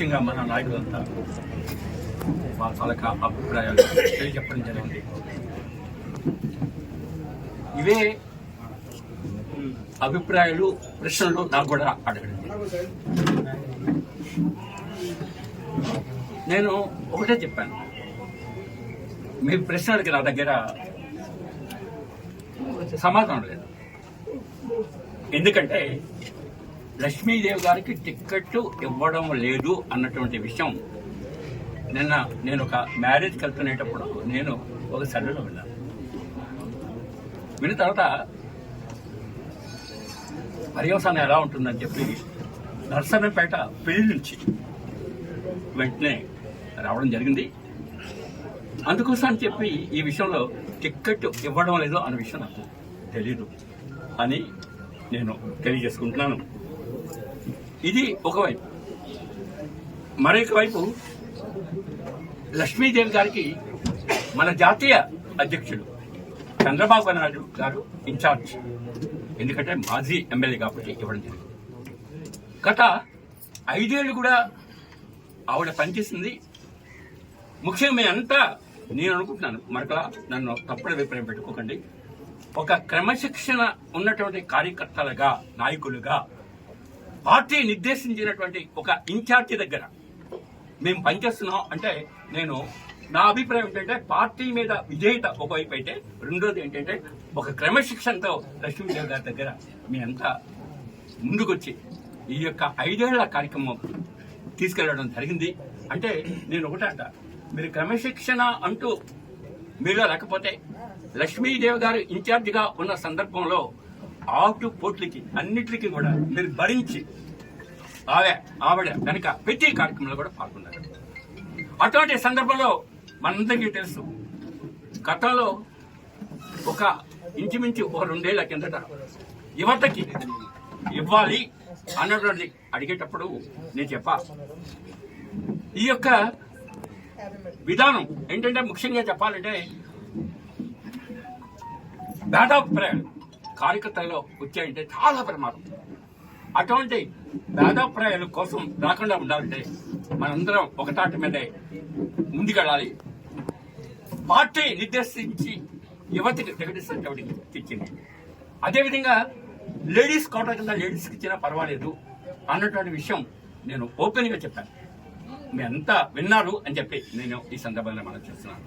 ముఖ్యంగా మన నాయకులంతా వాళ్ళ తాలూకా అభిప్రాయాలు తెలియజెప్పడం జరిగింది. ఇవే అభిప్రాయాలు ప్రశ్నలు నాకు కూడా అడగండి. నేను ఒకటే చెప్పాను, మీ ప్రశ్నలకి నా దగ్గర సమాధానం లేదు. ఎందుకంటే లక్ష్మీదేవి గారికి టిక్కెట్ ఇవ్వడం లేదు అన్నటువంటి విషయం నిన్న నేను ఒక మ్యారేజ్కి వెళ్తునేటప్పుడు నేను ఒక సర్వేలో విన్నాను. విన్న తర్వాత పర్యవసానం ఎలా ఉంటుందని చెప్పి నర్సన్నపేట పెళ్లి నుంచి వెంటనే రావడం జరిగింది. అందుకోసం అని చెప్పి ఈ విషయంలో టిక్కెట్ ఇవ్వడం లేదు అన్న విషయం నాకు తెలీదు అని నేను తెలియజేసుకుంటున్నాను. ఇది ఒకవైపు. మరొక వైపు లక్ష్మీదేవి గారికి మన జాతీయ అధ్యక్షుడు చంద్రబాబు నాయుడు గారు ఇన్ఛార్జ్, ఎందుకంటే మాజీ ఎమ్మెల్యే కాబట్టి ఇవ్వడం జరిగింది. గత 5 ఏళ్ళు కూడా ఆవిడ పనిచేసింది. ముఖ్యంగా మీ అంతా నేను అనుకుంటున్నాను, మరొకలా నన్ను తప్పుడు అభిప్రాయం పెట్టుకోకండి, ఒక క్రమశిక్షణ ఉన్నటువంటి కార్యకర్తలుగా, నాయకులుగా, పార్టీ నిర్దేశించినటువంటి ఒక ఇన్ఛార్జి దగ్గర మేము పనిచేస్తున్నాం అంటే నేను నా అభిప్రాయం ఏంటంటే పార్టీ మీద విధేయత ఒకవైపు అయితే, రెండోది ఏంటంటే ఒక క్రమశిక్షణతో లక్ష్మీదేవి గారి దగ్గర మీ అంతా ముందుకొచ్చి ఈ యొక్క 5 ఏళ్ల కార్యక్రమం తీసుకెళ్లడం జరిగింది. అంటే నేను ఒకటే అంట, మీరు క్రమశిక్షణ అంటూ మీలో లేకపోతే లక్ష్మీదేవి గారు ఇన్ఛార్జిగా ఉన్న సందర్భంలో ఆటుపోట్లకి అన్నిటికీ కూడా మీరు భరించి ఆవిడ కనుక ప్రతి కార్యక్రమంలో కూడా పాల్గొన్నారు. అటువంటి సందర్భంలో మనందరికీ తెలుసు, గతంలో ఒక ఇంచుమించు 2 ఏళ్ల కిందట యువతకి ఇవ్వాలి అన్నటువంటి అడిగేటప్పుడు నేను చెప్పా, ఈ యొక్క విధానం ఏంటంటే ముఖ్యంగా చెప్పాలంటే భేదాభిప్రాయాలు కార్యకర్తల్లో వచ్చాయంటే చాలా ప్రమాదం. అటువంటి భేదాభిప్రాయాల కోసం రాకుండా ఉండాలంటే మనందరం ఒకటాటి మీదే ముందుకెళ్ళాలి. పార్టీ నిర్దేశించి యువతికి ప్రకటిస్తున్నటువంటి ఇచ్చింది. అదేవిధంగా లేడీస్ కోటా కింద లేడీస్కి ఇచ్చినా పర్వాలేదు అన్నటువంటి విషయం నేను ఓపెన్గా చెప్పాను. మీ అంతా విన్నారు అని చెప్పి నేను ఈ సందర్భంగా మనం చేస్తున్నాను.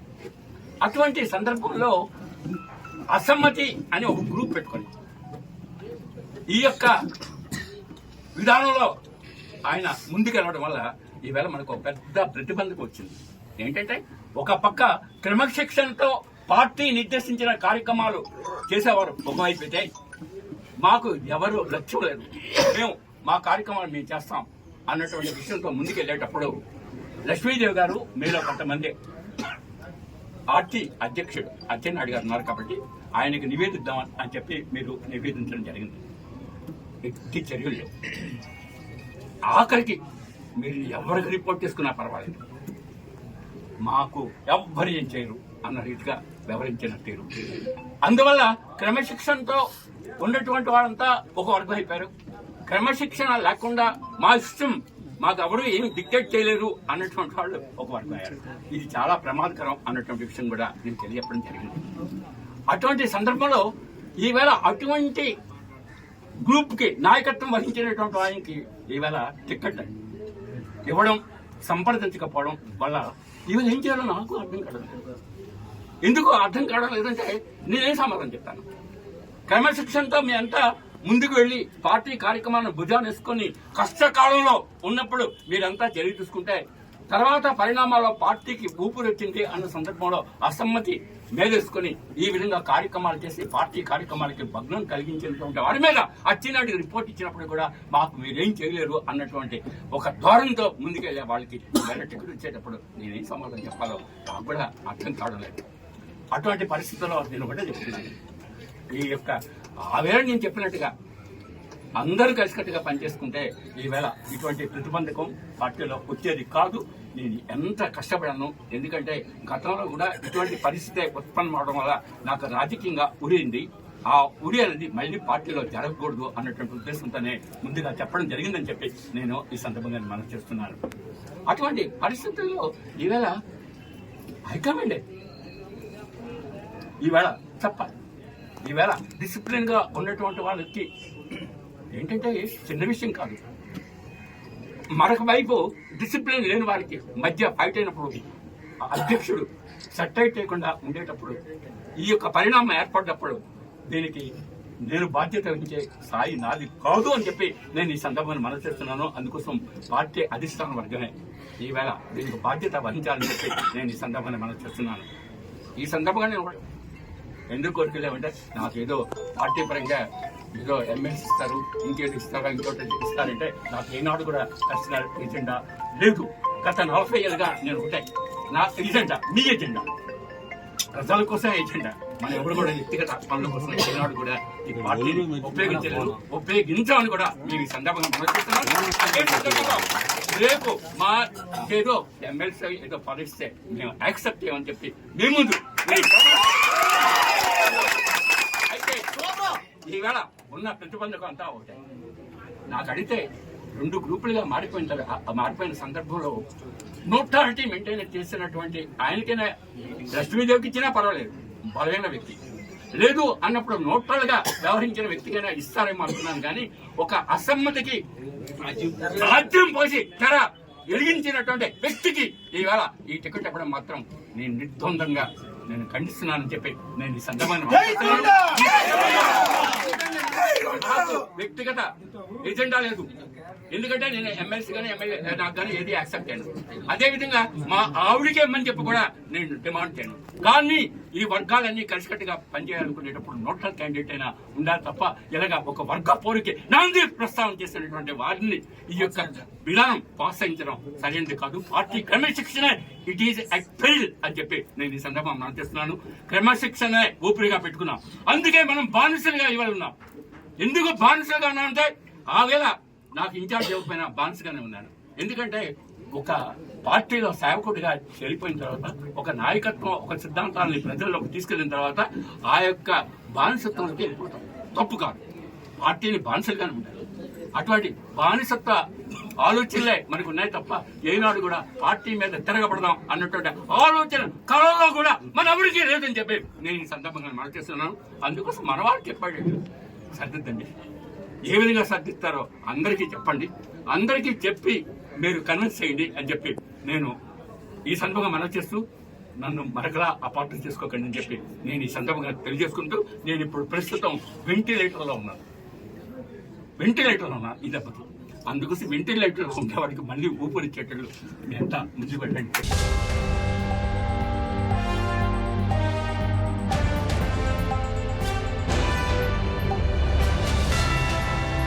అటువంటి సందర్భంలో అసమ్మతి అని ఒక గ్రూప్ పెట్టుకొని ఈ యొక్క విధానంలో ఆయన ముందుకెళ్ళడం వల్ల ఈవేళ మనకు పెద్ద ప్రతిబంధకం వచ్చింది. ఏంటంటే ఒక పక్క క్రమశిక్షణతో పార్టీ నిర్దేశించిన కార్యక్రమాలు చేసేవారు ఒకవైపు అయితే, మాకు ఎవరు లక్ష్యం లేదు, మేము మా కార్యక్రమాలు మేము చేస్తాం అన్నటువంటి విషయంతో ముందుకెళ్లేటప్పుడు లక్ష్మీదేవి గారు మీలో కొంతమంది పార్టీ అధ్యక్షుడు అచ్చెన్నాయుడు గారు ఉన్నారు కాబట్టి ఆయనకు నివేదిద్దాం అని చెప్పి మీరు నివేదించడం జరిగింది. ఎట్టి చర్యలు ఆఖరికి మీరు ఎవరికి రిపోర్ట్ చేసుకున్నా పర్వాలేదు, మాకు ఎవ్వరు ఏం చేయరు అన్న రీతిగా వ్యవహరించిన తీరు. అందువల్ల క్రమశిక్షణతో ఉన్నటువంటి వాళ్ళంతా ఒక వర్గం అయిపోయారు. క్రమశిక్షణ లేకుండా మా ఇష్టం, మాకు ఎవరు ఏమి డిక్టేట్ చేయలేరు అన్నటువంటి వాళ్ళు ఒక వర్గం అయ్యారు. ఇది చాలా ప్రమాదకరం అన్నటువంటి విషయం కూడా నేను తెలియజెప్పడం జరిగింది. అటువంటి సందర్భంలో ఈవేళ అటువంటి గ్రూప్కి నాయకత్వం వహించినటువంటి ఆయనకి ఈవేళ టిక్కెట్ ఇవ్వడం, సంప్రదించకపోవడం వల్ల ఈవేళ ఏం చేయాలో నాకు అర్థం కావడం లేదు. ఎందుకు అర్థం కావడం లేదంటే నేనేం సమాధానం చెప్తాను. క్రమశిక్షణతో మీ అంతా ముందుకు వెళ్లి పార్టీ కార్యక్రమాలను భుజాన్ని వేసుకొని కష్టకాలంలో ఉన్నప్పుడు మీరంతా చర్య తీసుకుంటే తర్వాత పరిణామాల్లో పార్టీకి ఊపిరి వచ్చింది అన్న సందర్భంలో అసమ్మతి మేలేసుకుని ఈ విధంగా కార్యక్రమాలు చేసి పార్టీ కార్యక్రమాలకి భగ్నం కలిగించినటువంటి వారి మీద అచ్చెన్నాయుడికి రిపోర్ట్ ఇచ్చినప్పుడు కూడా మాకు మీరేం చేయలేరు అన్నటువంటి ఒక ధోరణితో ముందుకెళ్లే వాళ్ళకి టికెట్ ఇచ్చేటప్పుడు నేనేం సమాధానం చెప్పాలో నాకు కూడా అర్థం కావడం లేదు. అటువంటి పరిస్థితుల్లో నేను ఒకటే చెప్తున్నాను, ఈ యొక్క ఆవేళ నేను చెప్పినట్టుగా అందరూ కలిసికట్టుగా పనిచేసుకుంటే ఈవేళ ఇటువంటి ప్రతిబంధకం పార్టీలో వచ్చేది కాదు. నేను ఎంత కష్టపడాను, ఎందుకంటే గతంలో కూడా ఇటువంటి పరిస్థితి ఉత్పన్నం అవడం వల్ల నాకు రాజకీయంగా ఉరింది. ఆ ఉడి అనేది మళ్ళీ పార్టీలో జరగకూడదు అన్నటువంటి ఉద్దేశంతోనే ముందుగా చెప్పడం జరిగిందని చెప్పి నేను ఈ సందర్భంగా మనం చేస్తున్నాను. అటువంటి పరిస్థితుల్లో ఈవేళ హైకమాండే ఈవేళ చెప్పాలి. ఈవేళ డిసిప్లిన్ గా ఉన్నటువంటి వాళ్ళకి ఏంటంటే చిన్న విషయం కాదు. మరొక వైపు డిసిప్లిన్ లేని వాళ్ళకి మధ్య ఫైట్ అయినప్పుడు అధ్యక్షుడు సెటైట్ చేయకుండా ఉండేటప్పుడు ఈ యొక్క పరిణామం ఏర్పడినప్పుడు దీనికి నేను బాధ్యత వహించే స్థాయి నాది కాదు అని చెప్పి నేను ఈ సందర్భాన్ని మనవి చేస్తున్నాను. అందుకోసం పార్టీ అధిష్టాన వర్గమే ఈవేళ దీనికి బాధ్యత వహించాలని చెప్పి నేను ఈ సందర్భాన్ని మనవి చేస్తున్నాను. ఈ సందర్భంగా నేను ఎందుకు కోరికలేమంటే నాకు ఏదో పార్టీ పరంగా ఏదో ఎమ్మెల్సీ ఇస్తారు, ఇంకేదో ఇస్తారా, ఇంకోటి ఇస్తారంటే నాకు ఏనాడు కూడా పర్సనల్ ఎజెండా లేదు. గత 40 ఏళ్ళుగా నేను ఒకటే నా ఎజెండా మీ ఎజెండా ప్రజల కోసం ఎజెండా. మనం ఎవరు కూడా వ్యక్తిగత పనుల కోసం ఏనాడు కూడా ఈ పార్టీని ఉపయోగించాలని కూడా మేము ఈ సందర్భంగా మనసుకుంటున్నాం. రేపు మా ఏదో ఎమ్మెల్సీ ఏదో పరిస్తే మేము యాక్సెప్ట్ చేయమని చెప్పి మీ ముందు అయితే ఈవేళ ఉన్న ప్రతిబంధకం అంతా ఒకటే. నాకు అడిగితే 2 గ్రూపులుగా మారిపోయిన సందర్భంలో న్యూట్రాలిటీ మెయింటైన్ చేసినటువంటి ఆయనకైనా లక్ష్మీదేవికి ఇచ్చినా పర్వాలేదు, బలమైన వ్యక్తి. లేదు అన్నప్పుడు న్యూట్రల్ గా వ్యవహరించిన వ్యక్తికైనా ఇస్తారేమో అనుకున్నాను. కానీ ఒక అసమ్మతికి రాజ్యం పోసి తెర వెలిగించినటువంటి వ్యక్తికి ఈవేళ ఈ టికెట్ ఇవ్వడం మాత్రం నేను నిర్ద్వందంగా నేను ఖండిస్తున్నానని చెప్పి నేను ఈ సందర్భాన్ని వ్యక్తిగత ఎజెండా లేదు. ఎందుకంటే నేను ఎమ్మెల్సీ కానీ ఎమ్మెల్యే నాకు కానీ ఏది యాక్సెప్ట్ చేయను. అదేవిధంగా మా ఆవిడికి ఇమ్మని చెప్పి కూడా నేను డిమాండ్ చేయను. కానీ ఈ వర్గాలన్నీ కలిసికట్టుగా పనిచేయాలనుకునేటప్పుడు న్యూట్రల్ క్యాండిడేట్ అయినా ఉండాలి తప్ప ఇలాగా ఒక వర్గ పోరుకి నాంది ప్రస్తావన చేసినటువంటి వారిని ఈ యొక్క విధానం ప్రోత్సహించడం సరైనది కాదు. పార్టీ క్రమశిక్షణ ఇట్ ఈజ్ ఎ పెయిల్ అని చెప్పి నేను ఈ సందర్భం మనం చేస్తున్నాను. క్రమశిక్షణ ఊపిరిగా పెట్టుకున్నాం, అందుకే మనం బానిసలుగా ఇవాళ ఉన్నాం. ఎందుకు బానిసలుగా ఉన్నామంటే ఆవేళ నాకు ఇన్ఛార్జ్ ఇవ్వకపోయినా బానిసగానే ఉన్నాను. ఎందుకంటే ఒక పార్టీలో సేవకుడిగా చేరిపోయిన తర్వాత ఒక నాయకత్వం ఒక సిద్ధాంతాలని ప్రజల్లోకి తీసుకెళ్లిన తర్వాత ఆ యొక్క బానిసత్వంలోకి వెళ్ళిపోతాం. తప్పు కాదు, పార్టీని బానిసలుగానే ఉండాలి. అటువంటి బానిసత్వ ఆలోచనలే మనకు ఉన్నాయి తప్ప ఏనాడు కూడా పార్టీ మీద తిరగబడదాం అన్నటువంటి ఆలోచన కళలో కూడా మన ఎవరికీ లేదని చెప్పి నేను ఈ సందర్భంగా మనం చేస్తున్నాను. అందుకోసం మన వాళ్ళు చెప్పాడు సర్దిద్దండి. ఏ విధంగా సర్దిస్తారో అందరికీ చెప్పండి, అందరికీ చెప్పి మీరు కన్విన్స్ చేయండి అని చెప్పి నేను ఈ సందర్భంగా మనవి చేస్తూ నన్ను మరొకలా అపార్థం చేసుకోకండి అని చెప్పి నేను ఈ సందర్భంగా తెలియజేసుకుంటూ నేను ఇప్పుడు ప్రస్తుతం వెంటిలేటర్లో ఉన్నాను ఈ దెబ్బకి. అందుకోసం వెంటిలేటర్లో ఉండేవాడికి మళ్ళీ ఊపిరిచ్చేటట్లు ఎంత ముందు పెట్టండి.